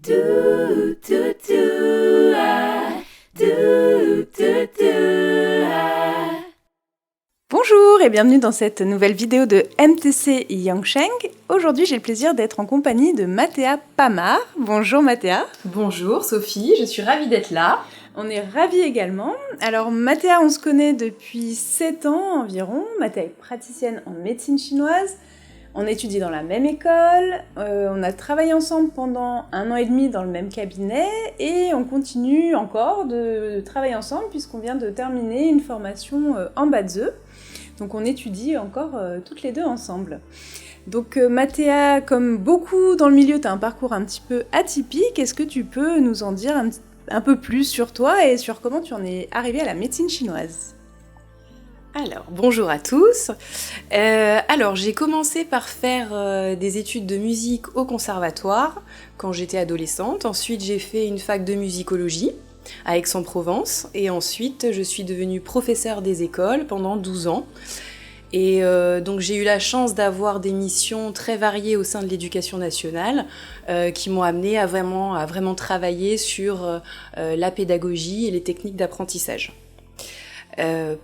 Do, do, do, ah. Do, do, do, ah. Bonjour et bienvenue dans cette nouvelle vidéo de MTC Yangsheng. Aujourd'hui, j'ai le plaisir d'être en compagnie de Mathéa Pamar. Bonjour Mathéa. Bonjour Sophie, je suis ravie d'être là. On est ravis également. Alors Mathéa, on se connaît depuis 7 ans environ. Mathéa est praticienne en médecine chinoise. On étudie dans la même école, on a travaillé ensemble pendant 1 an et demi dans le même cabinet et on continue encore de travailler ensemble puisqu'on vient de terminer une formation en Bazi. Donc on étudie encore toutes les deux ensemble. Donc Mathéa, comme beaucoup dans le milieu, tu as un parcours un petit peu atypique. Est-ce que tu peux nous en dire un peu plus sur toi et sur comment tu en es arrivée à la médecine chinoise ? Alors, bonjour à tous. J'ai commencé par faire des études de musique au conservatoire quand j'étais adolescente. Ensuite, j'ai fait une fac de musicologie à Aix-en-Provence. Et ensuite, je suis devenue professeure des écoles pendant 12 ans. Et donc, j'ai eu la chance d'avoir des missions très variées au sein de l'éducation nationale qui m'ont amenée à vraiment travailler sur la pédagogie et les techniques d'apprentissage.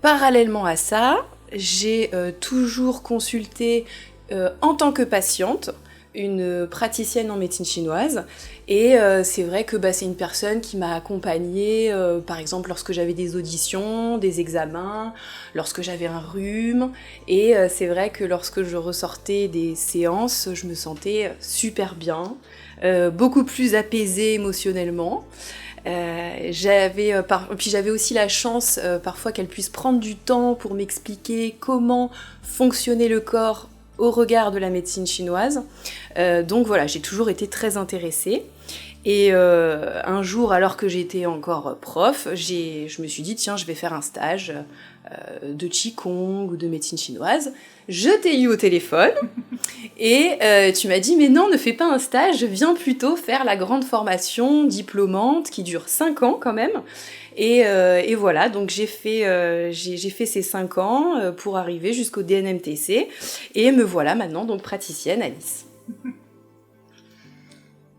Parallèlement à ça, j'ai toujours consulté en tant que patiente une praticienne en médecine chinoise et c'est vrai que c'est une personne qui m'a accompagnée par exemple lorsque j'avais des auditions, des examens, lorsque j'avais un rhume et c'est vrai que lorsque je ressortais des séances, je me sentais super bien, beaucoup plus apaisée émotionnellement. Puis j'avais aussi la chance parfois qu'elle puisse prendre du temps pour m'expliquer comment fonctionnait le corps au regard de la médecine chinoise. Donc voilà, j'ai toujours été très intéressée. Et un jour, alors que j'étais encore prof, je me suis dit, tiens, je vais faire un stage de Qigong ou de médecine chinoise. Je t'ai eu au téléphone et tu m'as dit, mais non, ne fais pas un stage, viens plutôt faire la grande formation diplômante qui dure 5 ans quand même. Et voilà, donc j'ai fait ces 5 ans pour arriver jusqu'au DNMTC et me voilà maintenant donc praticienne à Nice.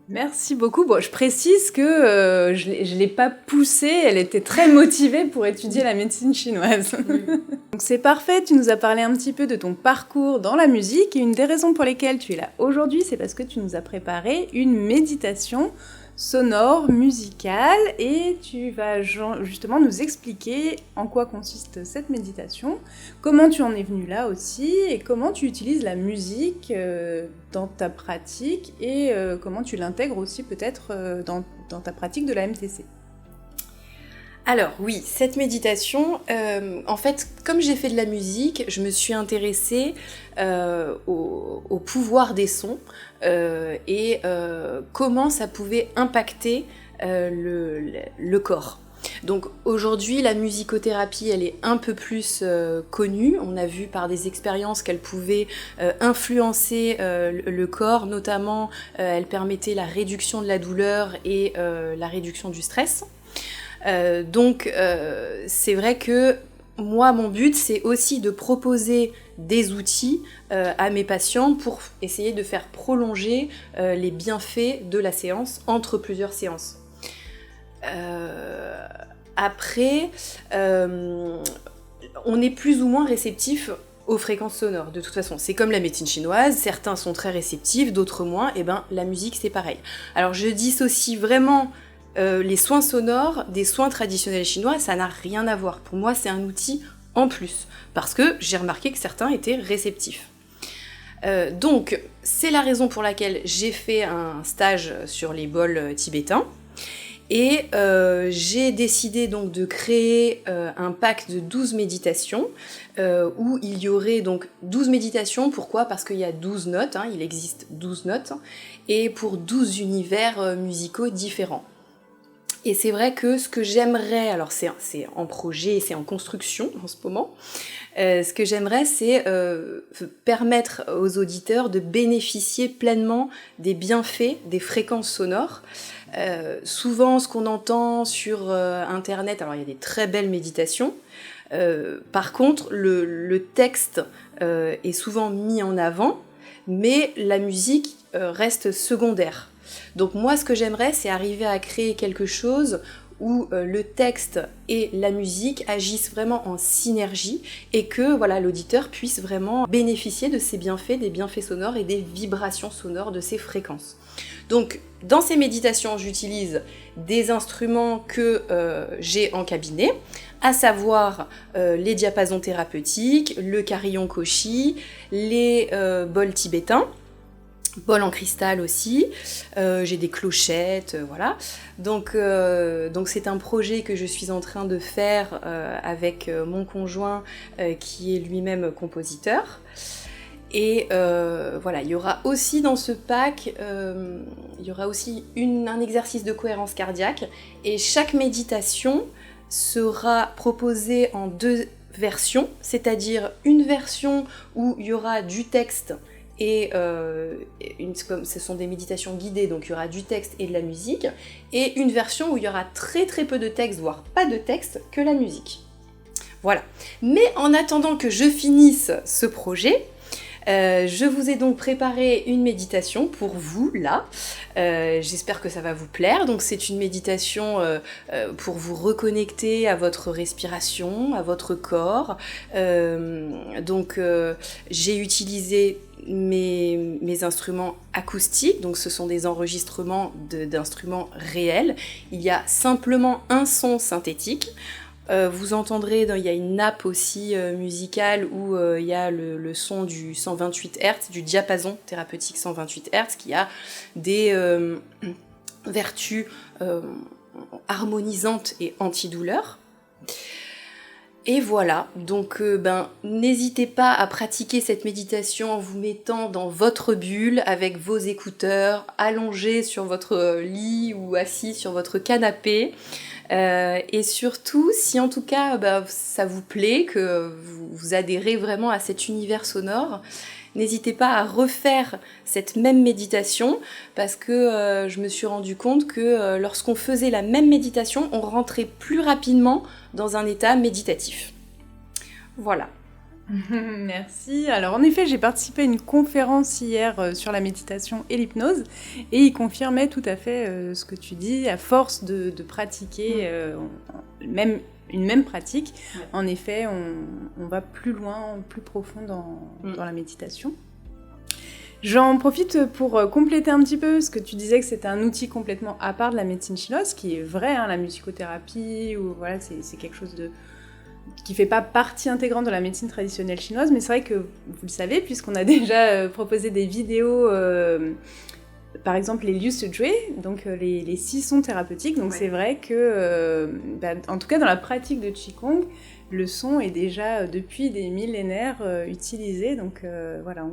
Merci beaucoup. Bon, je précise que je ne l'ai pas poussée, elle était très motivée pour étudier la médecine chinoise. Oui. Donc c'est parfait, tu nous as parlé un petit peu de ton parcours dans la musique et une des raisons pour lesquelles tu es là aujourd'hui, c'est parce que tu nous as préparé une méditation sonore, musicale, et tu vas justement nous expliquer en quoi consiste cette méditation, comment tu en es venue là aussi, et comment tu utilises la musique dans ta pratique, et comment tu l'intègres aussi peut-être dans ta pratique de la MTC. Alors oui, cette méditation, en fait, comme j'ai fait de la musique, je me suis intéressée au pouvoir des sons et comment ça pouvait impacter le corps. Donc aujourd'hui, la musicothérapie, elle est un peu plus connue. On a vu par des expériences qu'elle pouvait influencer le corps, notamment elle permettait la réduction de la douleur et la réduction du stress. Donc c'est vrai que moi mon but c'est aussi de proposer des outils à mes patients pour essayer de faire prolonger les bienfaits de la séance entre plusieurs séances. Après on est plus ou moins réceptif aux fréquences sonores, de toute façon. C'est comme la médecine chinoise, certains sont très réceptifs, d'autres moins, et la musique c'est pareil. Alors je dissocie vraiment les soins sonores des soins traditionnels chinois, ça n'a rien à voir. Pour moi, c'est un outil en plus, parce que j'ai remarqué que certains étaient réceptifs. Donc, c'est la raison pour laquelle j'ai fait un stage sur les bols tibétains, et j'ai décidé donc de créer un pack de 12 méditations, où il y aurait donc 12 méditations. Pourquoi ? Parce qu'il y a 12 notes, il existe 12 notes, et pour 12 univers musicaux différents. Et c'est vrai que ce que j'aimerais, alors c'est en projet, c'est en construction en ce moment, ce que j'aimerais c'est permettre aux auditeurs de bénéficier pleinement des bienfaits des fréquences sonores. Souvent ce qu'on entend sur internet, alors il y a des très belles méditations, par contre le texte est souvent mis en avant, mais la musique reste secondaire. Donc moi, ce que j'aimerais, c'est arriver à créer quelque chose où le texte et la musique agissent vraiment en synergie et que voilà, l'auditeur puisse vraiment bénéficier de ces bienfaits, des bienfaits sonores et des vibrations sonores de ces fréquences. Donc dans ces méditations, j'utilise des instruments que j'ai en cabinet, à savoir les diapasons thérapeutiques, le carillon koshi, les bols tibétains, bol en cristal aussi, j'ai des clochettes, voilà. Donc c'est un projet que je suis en train de faire avec mon conjoint qui est lui-même compositeur. Et voilà, il y aura aussi dans ce pack, il y aura aussi un exercice de cohérence cardiaque et chaque méditation sera proposée en 2 versions, c'est-à-dire une version où il y aura du texte et ce sont des méditations guidées, donc il y aura du texte et de la musique, et une version où il y aura très très peu de texte, voire pas de texte, que la musique. Voilà. Mais en attendant que je finisse ce projet, je vous ai donc préparé une méditation pour vous, là. J'espère que ça va vous plaire. Donc c'est une méditation pour vous reconnecter à votre respiration, à votre corps. J'ai utilisé mes instruments acoustiques, donc ce sont des enregistrements d'instruments réels. Il y a simplement un son synthétique. Vous entendrez, il y a une nappe aussi musicale où il y a le son du 128 Hz, du diapason thérapeutique 128 Hz, qui a des vertus harmonisantes et antidouleurs. Et voilà, donc n'hésitez pas à pratiquer cette méditation en vous mettant dans votre bulle avec vos écouteurs, allongés sur votre lit ou assis sur votre canapé. Et surtout, si en tout cas ça vous plaît, que vous adhérez vraiment à cet univers sonore, n'hésitez pas à refaire cette même méditation parce que je me suis rendu compte que lorsqu'on faisait la même méditation, on rentrait plus rapidement dans un état méditatif. Voilà. Merci. Alors en effet, j'ai participé à une conférence hier sur la méditation et l'hypnose et il confirmait tout à fait ce que tu dis. À force de pratiquer même une même pratique, en effet, on va plus loin, plus profond dans la méditation. J'en profite pour compléter un petit peu ce que tu disais que c'était un outil complètement à part de la médecine chinoise, ce qui est vrai, la musicothérapie, ou voilà, c'est quelque chose qui fait pas partie intégrante de la médecine traditionnelle chinoise, mais c'est vrai que vous le savez, puisqu'on a déjà proposé des vidéos, par exemple les Liu Suzhui, donc les 6 sons thérapeutiques, donc c'est vrai que, en tout cas dans la pratique de Qigong, le son est déjà depuis des millénaires utilisé, donc voilà,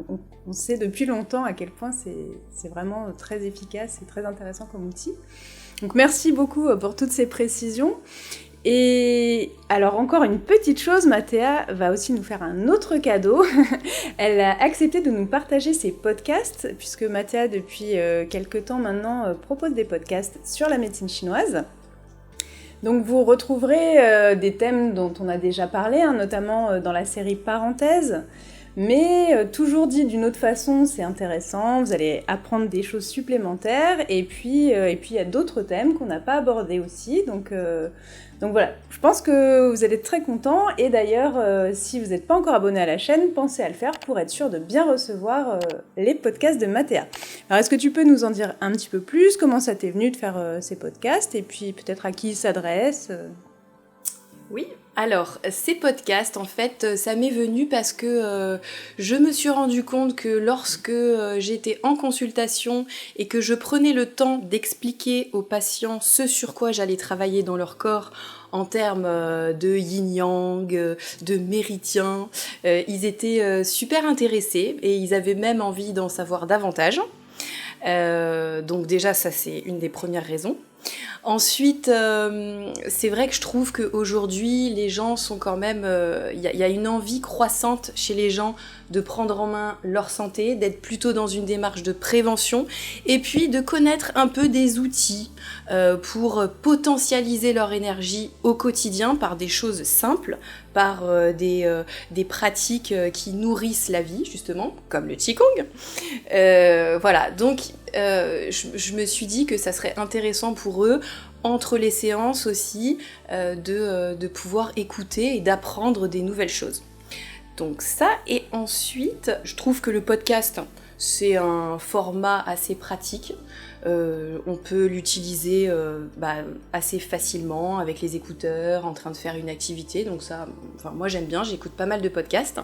on sait depuis longtemps à quel point c'est vraiment très efficace et très intéressant comme outil. Donc merci beaucoup pour toutes ces précisions. Et alors encore une petite chose, Mathéa va aussi nous faire un autre cadeau. Elle a accepté de nous partager ses podcasts, puisque Mathéa depuis quelques temps maintenant propose des podcasts sur la médecine chinoise. Donc vous retrouverez des thèmes dont on a déjà parlé, notamment dans la série Parenthèses, mais toujours dit d'une autre façon, c'est intéressant, vous allez apprendre des choses supplémentaires, et puis il y a d'autres thèmes qu'on n'a pas abordés aussi, donc voilà, je pense que vous allez être très contents, et d'ailleurs, si vous n'êtes pas encore abonné à la chaîne, pensez à le faire pour être sûr de bien recevoir les podcasts de Mathéa. Alors est-ce que tu peux nous en dire un petit peu plus, comment ça t'est venu de faire ces podcasts, et puis peut-être à qui ils s'adressent Oui, alors ces podcasts, en fait, ça m'est venu parce que je me suis rendu compte que lorsque j'étais en consultation et que je prenais le temps d'expliquer aux patients ce sur quoi j'allais travailler dans leur corps en termes de yin-yang, de méridien, ils étaient super intéressés et ils avaient même envie d'en savoir davantage. Donc déjà, ça c'est une des premières raisons. Ensuite, c'est vrai que je trouve qu'aujourd'hui, les gens sont quand même... Il y a une envie croissante chez les gens de prendre en main leur santé, d'être plutôt dans une démarche de prévention, et puis de connaître un peu des outils pour potentialiser leur énergie au quotidien par des choses simples, par des pratiques qui nourrissent la vie, justement, comme le Qigong. Voilà, donc je me suis dit que ça serait intéressant pour eux, entre les séances aussi, de pouvoir écouter et d'apprendre des nouvelles choses. Donc ça, et ensuite, je trouve que le podcast, c'est un format assez pratique. On peut l'utiliser assez facilement avec les écouteurs, en train de faire une activité. Donc ça, moi j'aime bien, j'écoute pas mal de podcasts.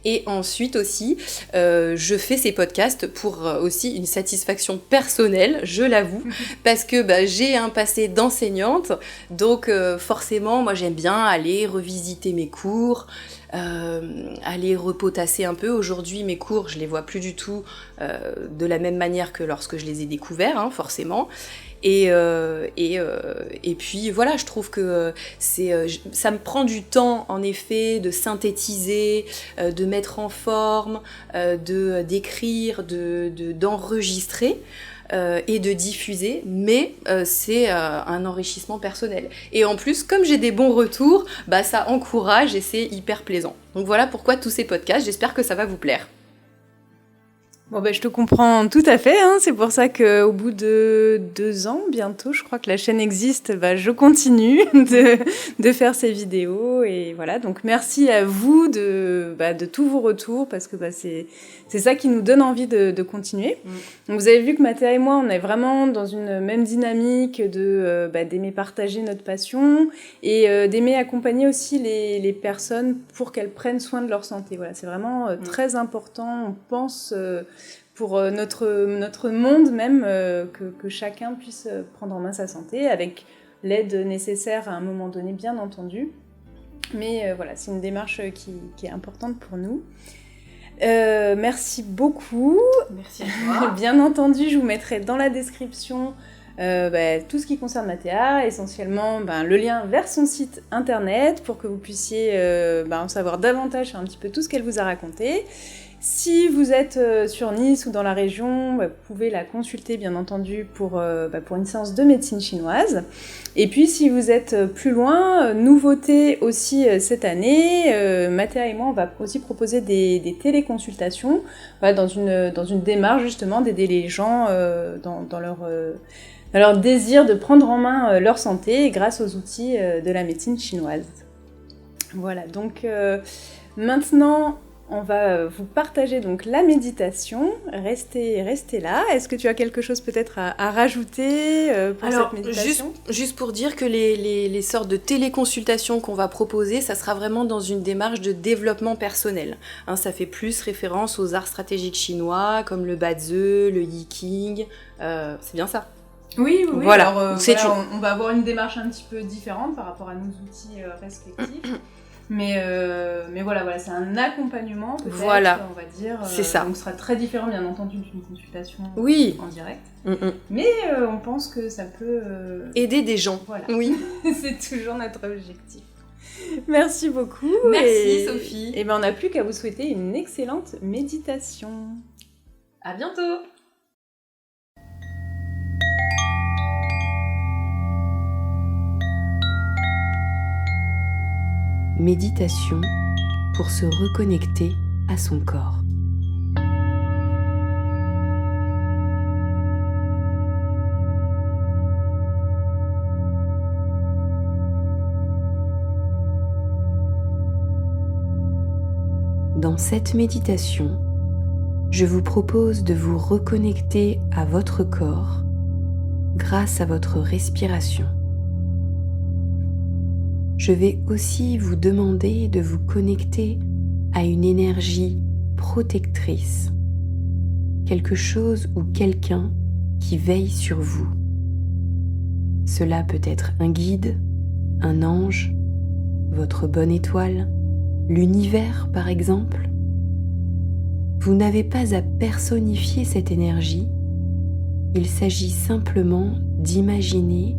Et ensuite aussi, je fais ces podcasts pour aussi une satisfaction personnelle, je l'avoue, parce que j'ai un passé d'enseignante, donc forcément, moi j'aime bien aller revisiter mes cours, aller repotasser un peu. Aujourd'hui, mes cours, je les vois plus du tout de la même manière que lorsque je les ai découverts, forcément. Et puis voilà, je trouve que ça me prend du temps en effet de synthétiser, de mettre en forme, d'écrire, d'enregistrer et de diffuser, mais c'est un enrichissement personnel. Et en plus, comme j'ai des bons retours, ça encourage et c'est hyper plaisant. Donc voilà pourquoi tous ces podcasts, j'espère que ça va vous plaire. Bon, je te comprends tout à fait. C'est pour ça qu'au bout de 2 ans, bientôt, je crois que la chaîne existe, je continue de faire ces vidéos. Et voilà, donc merci à vous de tous vos retours, parce que c'est ça qui nous donne envie de continuer. Donc, vous avez vu que Mathéa et moi, on est vraiment dans une même dynamique d'aimer partager notre passion et d'aimer accompagner aussi les personnes pour qu'elles prennent soin de leur santé. Voilà, c'est vraiment très important, on pense... pour notre monde même, que chacun puisse prendre en main sa santé, avec l'aide nécessaire à un moment donné, bien entendu. Mais voilà, c'est une démarche qui est importante pour nous. Merci beaucoup. Merci à toi. Bien entendu, je vous mettrai dans la description tout ce qui concerne Mathéa, essentiellement le lien vers son site internet, pour que vous puissiez en savoir davantage sur un petit peu tout ce qu'elle vous a raconté. Si vous êtes sur Nice ou dans la région, vous pouvez la consulter bien entendu pour une séance de médecine chinoise. Et puis si vous êtes plus loin, nouveauté aussi cette année, Mathéa et moi on va aussi proposer des téléconsultations dans une démarche justement d'aider les gens dans leur désir de prendre en main leur santé grâce aux outils de la médecine chinoise. Voilà, donc maintenant... on va vous partager donc la méditation. Restez là. Est-ce que tu as quelque chose peut-être à rajouter pour cette méditation ? Juste pour dire que les sortes de téléconsultations qu'on va proposer, ça sera vraiment dans une démarche de développement personnel. Ça fait plus référence aux arts stratégiques chinois, comme le Bazi, le Yiking. C'est bien ça ? Oui. Voilà. Alors, on va avoir une démarche un petit peu différente par rapport à nos outils respectifs. Mais voilà, c'est un accompagnement peut-être, on va dire. C'est ça. Donc, ce sera très différent, bien entendu, d'une consultation en direct. Mais on pense que ça peut... aider des gens. Voilà. Oui. C'est toujours notre objectif. Merci beaucoup. Merci Sophie. Et on n'a plus qu'à vous souhaiter une excellente méditation. À bientôt. Méditation pour se reconnecter à son corps. Dans cette méditation, je vous propose de vous reconnecter à votre corps grâce à votre respiration. Je vais aussi vous demander de vous connecter à une énergie protectrice, quelque chose ou quelqu'un qui veille sur vous. Cela peut être un guide, un ange, votre bonne étoile, l'univers par exemple. Vous n'avez pas à personnifier cette énergie, il s'agit simplement d'imaginer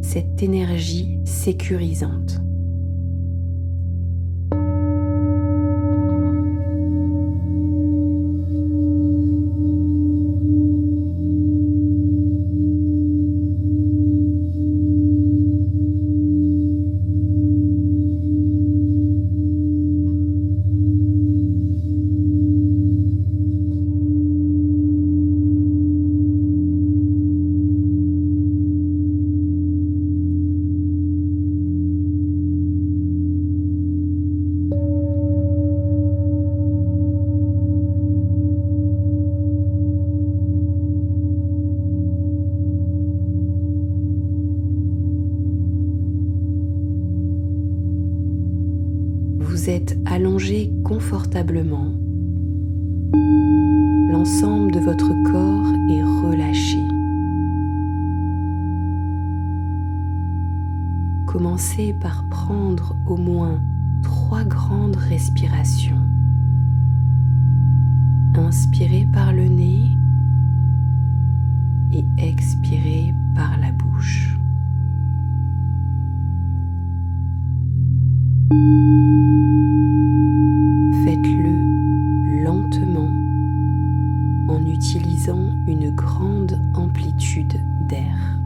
cette énergie sécurisante. êtes allongé confortablement, l'ensemble de votre corps est relâché. Commencez par prendre au moins 3 grandes respirations. Inspirez par le nez et expirez par la bouche. Faites-le lentement en utilisant une grande amplitude d'air.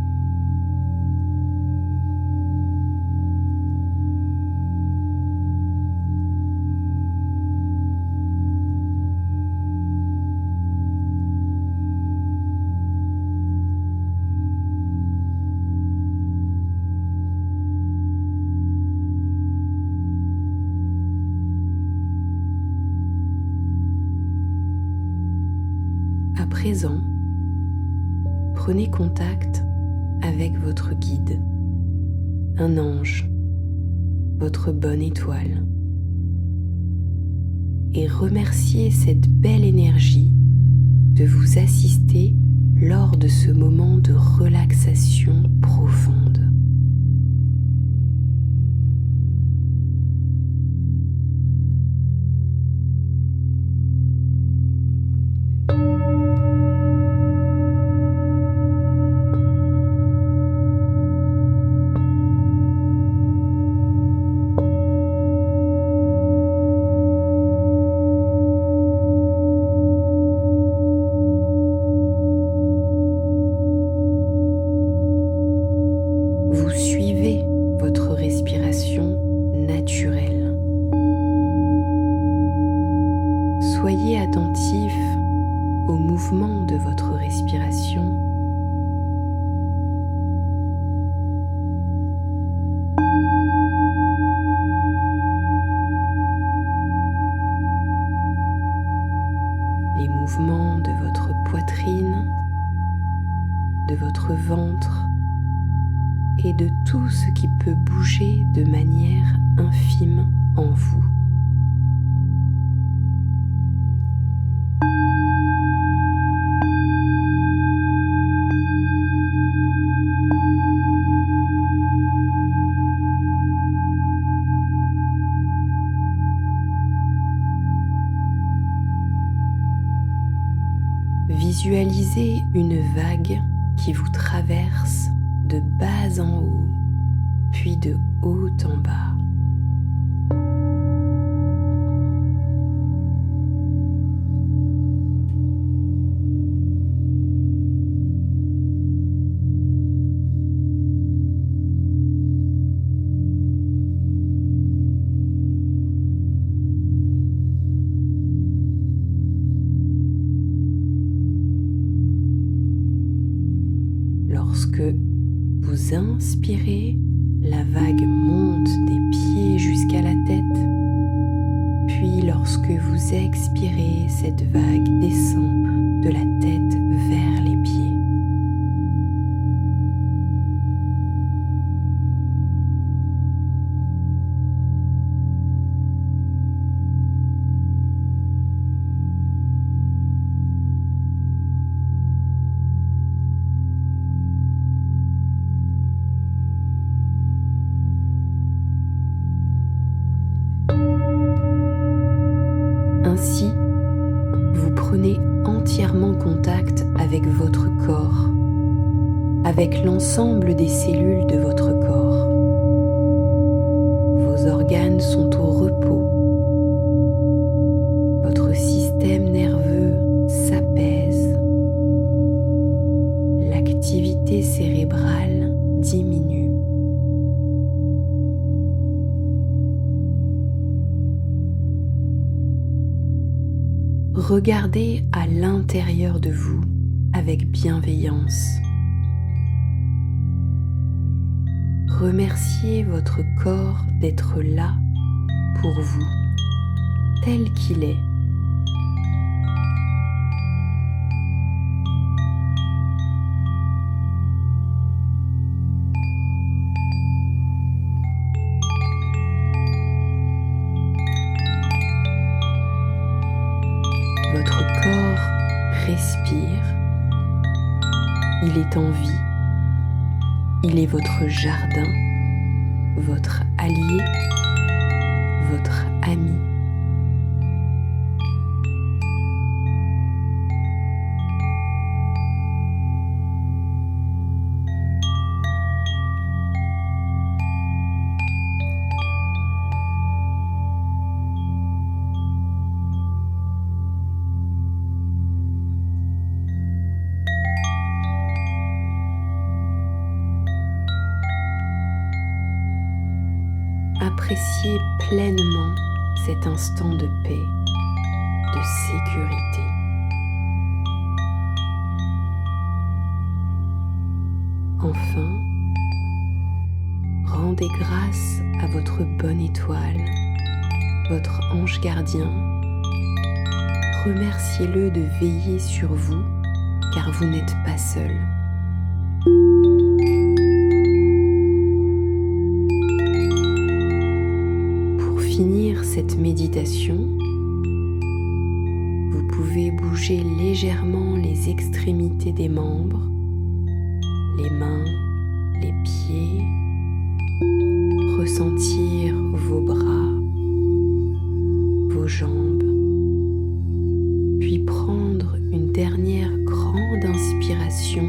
À présent, prenez contact avec votre guide, un ange, votre bonne étoile, et remerciez cette belle énergie de vous assister lors de ce moment de relaxation profonde. Vous suivez votre respiration naturelle. Soyez attentif au mouvement de votre respiration. Les mouvements de votre poitrine, de votre ventre, et de tout ce qui peut bouger de manière infime en vous. Visualisez une vague qui vous traverse de bas en haut, puis de haut en bas. Lorsque vous inspirez, la vague monte des pieds jusqu'à la tête, puis lorsque vous expirez, cette vague descend de la tête vers les pieds. Ainsi, vous prenez entièrement contact avec votre corps, avec l'ensemble des cellules de votre corps. Vos organes sont au repos. Votre système nerveux s'apaise. L'activité cérébrale diminue. Regardez à l'intérieur de vous avec bienveillance. Remerciez votre corps d'être là pour vous, tel qu'il est. est en vie. Il est votre jardin, votre allié, votre ami. Appréciez pleinement cet instant de paix, de sécurité. Enfin, rendez grâce à votre bonne étoile, votre ange gardien. Remerciez-le de veiller sur vous, car vous n'êtes pas seul. Finir cette méditation, vous pouvez bouger légèrement les extrémités des membres, les mains, les pieds, ressentir vos bras, vos jambes, puis prendre une dernière grande inspiration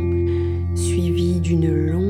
suivie d'une longue